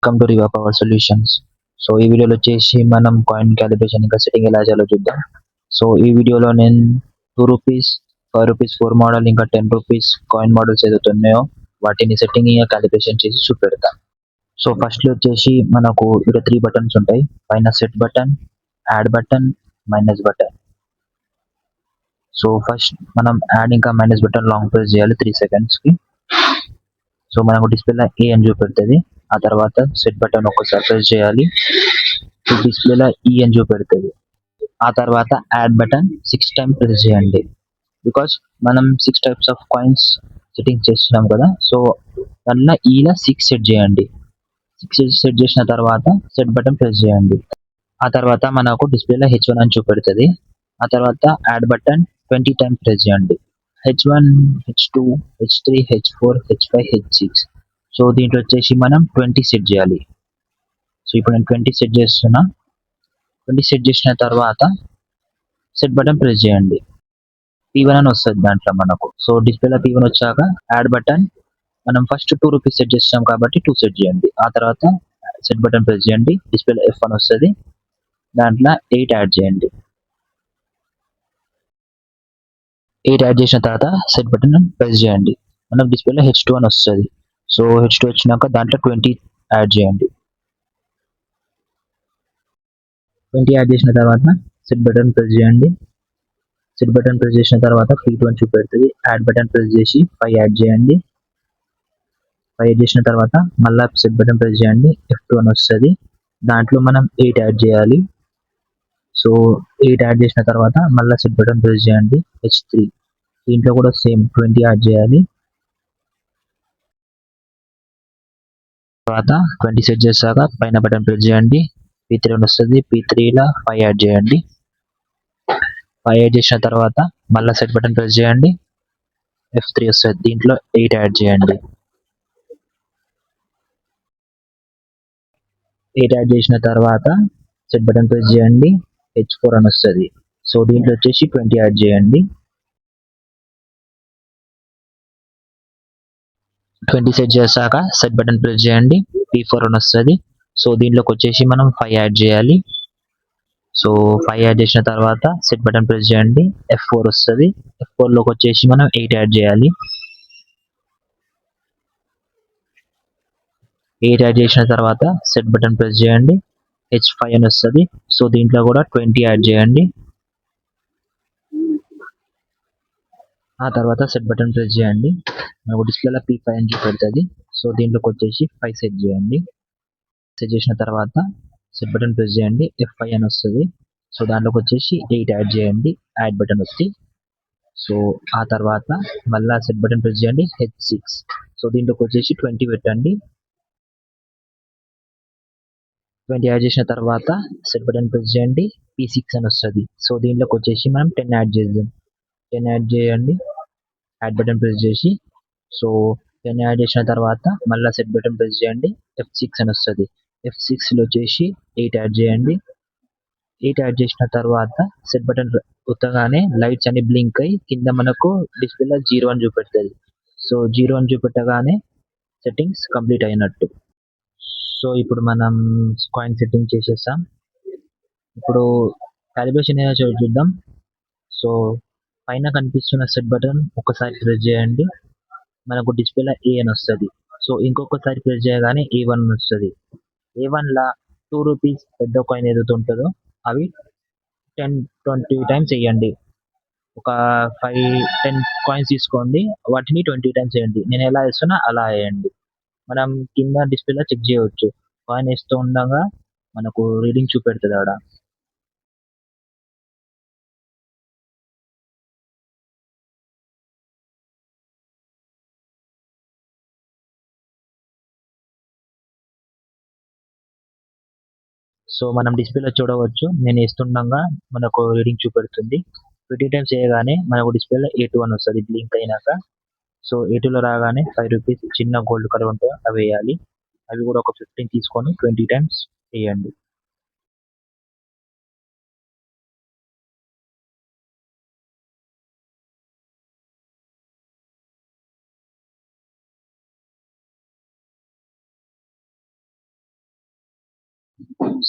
Welcome to Riva power solutions. So ఈ వీడియోలో వచ్చేసి మనం కాయిన్ క్యాలిబ్రేషన్ ఇంకా సెట్టింగ్ ఎలా చేయాలో చూద్దాం. సో ఈ వీడియోలో నేను రూ. 2, రూ. 5, 4 మోడల్ ఇంకా రూ. 10 కాయిన్ మోడల్స్ ఏదైతే ఉన్నాయో వాటిని సెట్టింగ్ ఇంకా క్యాలిబ్రేషన్ చేసి చూపెడతా. సో ఫస్ట్లో వచ్చేసి మనకు ఇక్కడ 3 బటన్స్ ఉంటాయి. పైన set button, add button, minus button. So first మనం యాడ్ ఇంకా మైనస్ బటన్ లాంగ్ ప్రెస్ చేయాలి 3 సెకండ్స్కి. సో మనకు డిస్ప్లేలో ఏ అని చూపెడుతుంది. ఆ తర్వాత సెట్ బటన్ ఒక్కసారి ప్రెస్ చేయాలి, డిస్ప్లేలో ఈ అని చూపెడుతుంది. ఆ తర్వాత యాడ్ బటన్ 6 టైమ్స్ ప్రెస్ చేయండి. బికాస్ మనం 6 టైప్స్ ఆఫ్ కాయిన్స్ సెట్టింగ్ చేస్తున్నాం కదా, సో దానిలో ఈలో 6 సెట్ చేయండి. 6 సెట్ చేసిన తర్వాత సెట్ బటన్ ప్రెస్ చేయండి. ఆ తర్వాత మనకు డిస్ప్లేలో H1 అని చూపెడుతుంది. ఆ తర్వాత యాడ్ బటన్ 20 టైమ్స్ ప్రెస్ చేయండి. H1, H2, H3, H4, H5, H6. So దీంట్లో వచ్చేసి మనం 20 సెట్ చేయాలి. సో ఇప్పుడు నేను 20 సెట్ చేస్తున్నా. 20 సెట్ చేసిన తర్వాత సెట్ బటన్ ప్రెస్ చేయండి. P1 అని వస్తుంది దాంట్లో మనకు. సో డిస్ప్లేలో P1 వచ్చాక యాడ్ బటన్ మనం ఫస్ట్ రూ. 2 సెట్ చేస్తాం కాబట్టి 2 సెట్ చేయండి. ఆ తర్వాత సెట్ బటన్ ప్రెస్ చేయండి. డిస్ప్లేలో F1 వస్తుంది, దాంట్లో 8 యాడ్ చేయండి. 8 యాడ్ చేసిన తర్వాత సెట్ బటన్ ప్రెస్ చేయండి. మనకు డిస్ప్లేలో H2 అని వస్తుంది. సో H2 వచ్చినాక దాంట్లో 20 యాడ్ చేయండి. 20 యాడ్ చేసిన తర్వాత సెట్ బటన్ ప్రెస్ చేయండి. సెట్ బటన్ ప్రెస్ చేసిన తర్వాత P2 అని చూపెడుతుంది. యాడ్ బటన్ ప్రెస్ చేసి 5 యాడ్ చేయండి. 5 యాడ్ చేసిన తర్వాత మళ్ళీ సెట్ బటన్ ప్రెస్ చేయండి. F2 అని వస్తుంది, దాంట్లో మనం 8 యాడ్ చేయాలి. సో 8 యాడ్ చేసిన తర్వాత మళ్ళీ సెట్ బటన్ ప్రెస్ చేయండి. H3 దీంట్లో కూడా సేమ్ 20 యాడ్ చేయాలి. తర్వాత 20 సెట్ చేశాక పైన బటన్ ప్రెస్ చేయండి. P3 అని వస్తుంది, P3లో 5 యాడ్ చేయండి. 5 యాడ్ చేసిన తర్వాత మళ్ళీ సెట్ బటన్ ప్రెస్ చేయండి. F3 వస్తుంది, దీంట్లో 8 యాడ్ చేయండి. 8 యాడ్ చేసిన తర్వాత సెట్ బటన్ ప్రెస్ చేయండి. H4 అని వస్తుంది. సో దీంట్లో వచ్చేసి 20 యాడ్ చేయండి. 20 సెట్ చేశాక సెట్ బటన్ ప్రెస్ చేయండి. P4 అని వస్తుంది. సో దీంట్లోకి వచ్చేసి మనం 5 యాడ్ చేయాలి. సో 5 యాడ్ చేసిన తర్వాత సెట్ బటన్ ప్రెస్ చేయండి. F4 వస్తుంది. F4లోకి వచ్చేసి మనం 8 యాడ్ చేయాలి. 8 యాడ్ చేసిన తర్వాత సెట్ బటన్ ప్రెస్ చేయండి. H5 అని వస్తుంది. సో దీంట్లో కూడా 20 యాడ్ చేయండి. ఆ తర్వాత సెట్ బటన్ ప్రెస్ చేయండి. మనకు డిస్ప్లేలో P5 అని చూపెడుతుంది. సో దీంట్లోకి వచ్చేసి 5 సెట్ చేయండి. సెట్ చేసిన తర్వాత సెట్ బటన్ ప్రెస్ చేయండి. F5 అని వస్తుంది. సో దాంట్లోకి వచ్చేసి 8 యాడ్ చేయండి. యాడ్ బటన్ వస్తే సో ఆ తర్వాత మళ్ళీ సెట్ బటన్ ప్రెస్ చేయండి. H6 సో దీంట్లోకి వచ్చేసి 20 పెట్టండి. 20 యాడ్ చేసిన తర్వాత సెట్ బటన్ ప్రెస్ చేయండి. P6 అని వస్తుంది. సో దీంట్లోకి వచ్చేసి మనం 10 యాడ్ చేద్దాం. 10 యాడ్ చేయండి. యాడ్ బటన్ ప్రెస్ చేసి సో 10 యాడ్ చేసిన తర్వాత మళ్ళీ సెట్ బటన్ ప్రెస్ చేయండి. F6 అని వస్తుంది. F6లో వచ్చేసి 8 యాడ్ చేయండి. 8 యాడ్ చేసిన తర్వాత సెట్ బటన్ ఒత్తగానే లైట్స్ అన్ని బ్లింక్ అయ్యి కింద మనకు డిస్ప్లేలో 0 అని చూపెడుతుంది. సో 0 అని చూపెట్టగానే సెట్టింగ్స్ కంప్లీట్ అయినట్టు. సో ఇప్పుడు మనం కాయిన్ సెట్టింగ్ చేసేసాం. ఇప్పుడు క్యాలిబ్రేషన్ ఏదో చూద్దాం. సో పైన కనిపిస్తున్న సెట్ బటన్ ఒకసారి ప్రెస్ చేయండి, మనకు డిస్ప్లేలో A అని వస్తుంది. సో ఇంకొకసారి ప్రెస్ చేయగానే A1 వస్తుంది. A1లా రూ. 2 పెద్ద కాయిన్ ఏదైతే ఉంటుందో అవి 10-20 టైమ్స్ వేయండి. ఒక 5-10 కాయిన్స్ తీసుకోండి, వాటిని 20 టైమ్స్ వేయండి. నేను ఎలా వేస్తున్నా అలా వేయండి. మనం కింద డిస్ప్లేలో చెక్ చేయవచ్చు. కాయిన్ వేస్తూ ఉండగా మనకు రీడింగ్ చూపెడుతుంది ఆడ. సో మనం డిస్ప్లేలో చూడవచ్చు, నేను వేస్తుండగా మనకు రీడింగ్ చూపెడుతుంది. 20 టైమ్స్ వేయగానే మనకు డిస్ప్లేలో A2 అని వస్తుంది బ్లింక్ అయినాక. సో A2లో రాగానే రూ. 5 చిన్న గోల్డ్ కలర్ ఉంటాయి అవి వేయాలి. అవి కూడా ఒక 15 తీసుకొని 20 టైమ్స్ వేయండి.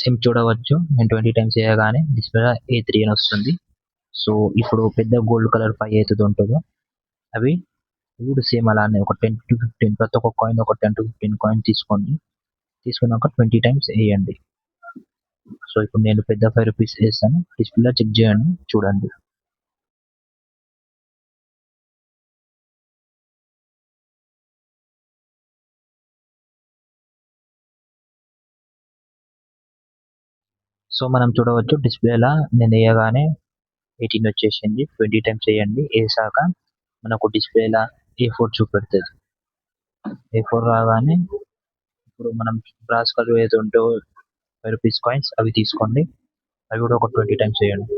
సేమ్ చూడవచ్చు. నేను 20 టైమ్స్ చేయగానే డిస్ప్లే A3 అని వస్తుంది. సో ఇప్పుడు పెద్ద గోల్డ్ కలర్ 5 ఏదైతే ఉంటుందో అవి ఇప్పుడు సేమ్ అలానే ఒక 10 to 15 ప్రతి ఒక్క కాయిన్ ఒక 10 to 15 కాయిన్ తీసుకోండి. తీసుకున్నాక 20 టైమ్స్ వేయండి. సో ఇప్పుడు నేను పెద్ద 5 రూపీస్ వేస్తాను. డిస్ప్లేలో చెక్ చేయండి, చూడండి. సో మనం చూడవచ్చు డిస్ప్లేలో నేను వేయగానే 18 వచ్చేసింది. 20 టైమ్స్ వేయండి. వేసాక మనకు డిస్ప్లేలో A4 చూపెడుతుంది. A4 రాగానే ఇప్పుడు మనం బ్రాస్ కలర్ ఏదైతే ఉంటో 5 రూపీస్ కాయిన్స్ అవి తీసుకోండి. అవి కూడా ఒక 20 టైమ్స్ వేయండి.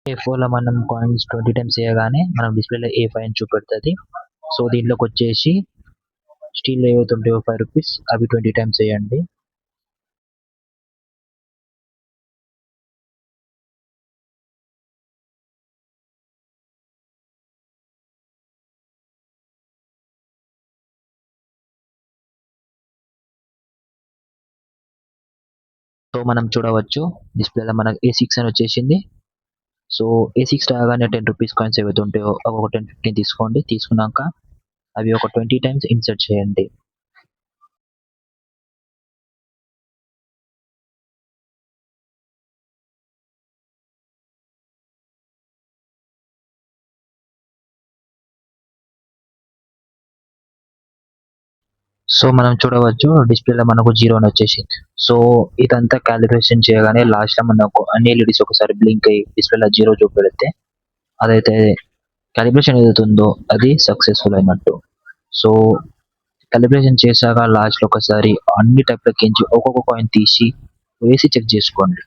A4 లో మనం కాయిన్స్ 20 టైమ్స్ వేయగానే మనం డిస్ప్లేలో A5 అని చూపెడుతుంది. సో దీంట్లోకి వచ్చేసి స్టీల్ ఏవైతే ఉంటాయో 5 రూపీస్ అవి 20 టైమ్స్ వేయండి. సో మనం చూడవచ్చు డిస్ప్లేలో మనకు A6 అని వచ్చేసింది. సో A6 రాగానే 10 రూపీస్ కాయిన్స్ ఏవైతే ఉంటాయో అవి ఒక 10-15 తీసుకోండి. తీసుకున్నాక అవి ఒక 20 టైమ్స్ ఇన్సర్ట్ చేయండి. సో మనం చూడవచ్చు డిస్ప్లేలో మనకు 0 అని వచ్చేసింది. సో ఇదంతా క్యాలిబ్రేషన్ చేయగానే లాస్ట్లో మనకు అన్ని ఎల్ఈడీస్ ఒకసారి బ్లింక్ అయ్యి డిస్ప్లేలో 0 చూపెడితే అదైతే క్యాలిబ్రేషన్ ఏదైతే ఉందో అది సక్సెస్ఫుల్ అయినట్టు. సో క్యాలిబ్రేషన్ చేశాక లాస్ట్లో ఒకసారి అన్ని టైప్లకించి ఒక్కొక్క కాయిన్ తీసి వేసి చెక్ చేసుకోండి.